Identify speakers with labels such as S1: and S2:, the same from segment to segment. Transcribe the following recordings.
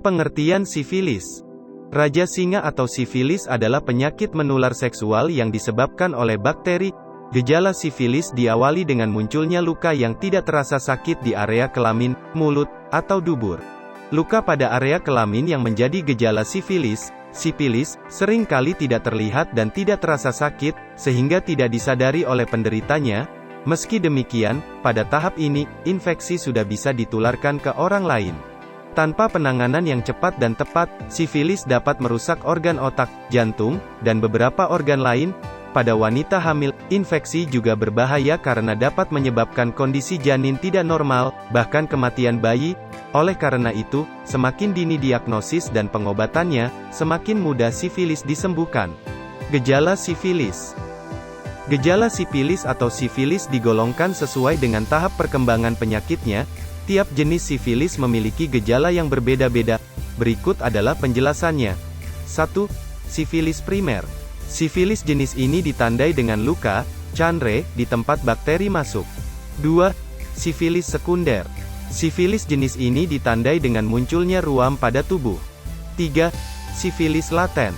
S1: Pengertian sifilis. Raja singa atau sifilis adalah penyakit menular seksual yang disebabkan oleh bakteri. Gejala sifilis diawali dengan munculnya luka yang tidak terasa sakit di area kelamin, mulut, atau dubur. Luka pada area kelamin yang menjadi gejala sifilis, sering kali tidak terlihat dan tidak terasa sakit, sehingga tidak disadari oleh penderitanya. Meski demikian, pada tahap ini, infeksi sudah bisa ditularkan ke orang lain. Tanpa penanganan yang cepat dan tepat, sifilis dapat merusak organ otak, jantung, dan beberapa organ lain. Pada wanita hamil, infeksi juga berbahaya karena dapat menyebabkan kondisi janin tidak normal, bahkan kematian bayi. Oleh karena itu, semakin dini diagnosis dan pengobatannya, semakin mudah sifilis disembuhkan. Gejala sifilis. Gejala sifilis atau sifilis digolongkan sesuai dengan tahap perkembangan penyakitnya. Tiap jenis sifilis memiliki gejala yang berbeda-beda. Berikut adalah penjelasannya. 1. Sifilis primer. Sifilis jenis ini ditandai dengan luka, candre, di tempat bakteri masuk. 2. Sifilis sekunder. Sifilis jenis ini ditandai dengan munculnya ruam pada tubuh. 3. Sifilis laten.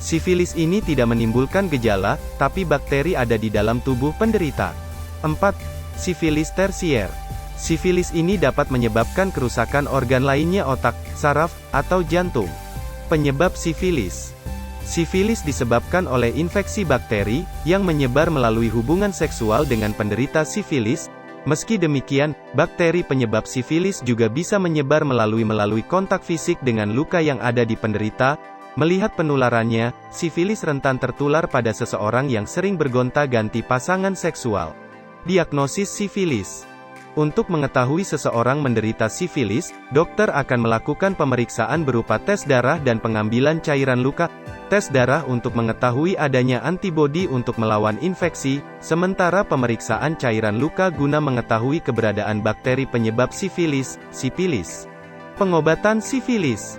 S1: Sifilis ini tidak menimbulkan gejala, tapi bakteri ada di dalam tubuh penderita. 4. Sifilis tersier. Sifilis ini dapat menyebabkan kerusakan organ lainnya otak, saraf, atau jantung. Penyebab sifilis. Sifilis disebabkan oleh infeksi bakteri, yang menyebar melalui hubungan seksual dengan penderita sifilis. Meski demikian, bakteri penyebab sifilis juga bisa menyebar melalui kontak fisik dengan luka yang ada di penderita. Melihat penularannya, sifilis rentan tertular pada seseorang yang sering bergonta-ganti pasangan seksual. Diagnosis sifilis. Untuk mengetahui seseorang menderita sifilis, dokter akan melakukan pemeriksaan berupa tes darah dan pengambilan cairan luka. Tes darah untuk mengetahui adanya antibodi untuk melawan infeksi, sementara pemeriksaan cairan luka guna mengetahui keberadaan bakteri penyebab sifilis, sipilis. Pengobatan sifilis.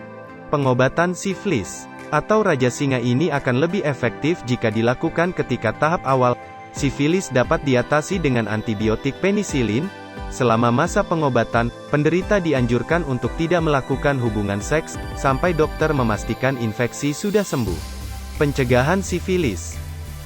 S1: Pengobatan sifilis atau raja singa ini akan lebih efektif jika dilakukan ketika tahap awal. Sifilis dapat diatasi dengan antibiotik penisilin. Selama masa pengobatan, penderita dianjurkan untuk tidak melakukan hubungan seks, sampai dokter memastikan infeksi sudah sembuh. Pencegahan sifilis.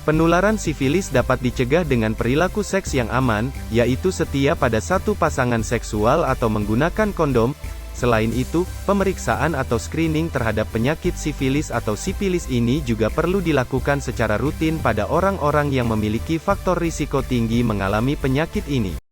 S1: Penularan sifilis dapat dicegah dengan perilaku seks yang aman, yaitu setia pada satu pasangan seksual atau menggunakan kondom. Selain itu, pemeriksaan atau screening terhadap penyakit sifilis atau sipilis ini juga perlu dilakukan secara rutin pada orang-orang yang memiliki faktor risiko tinggi mengalami penyakit ini.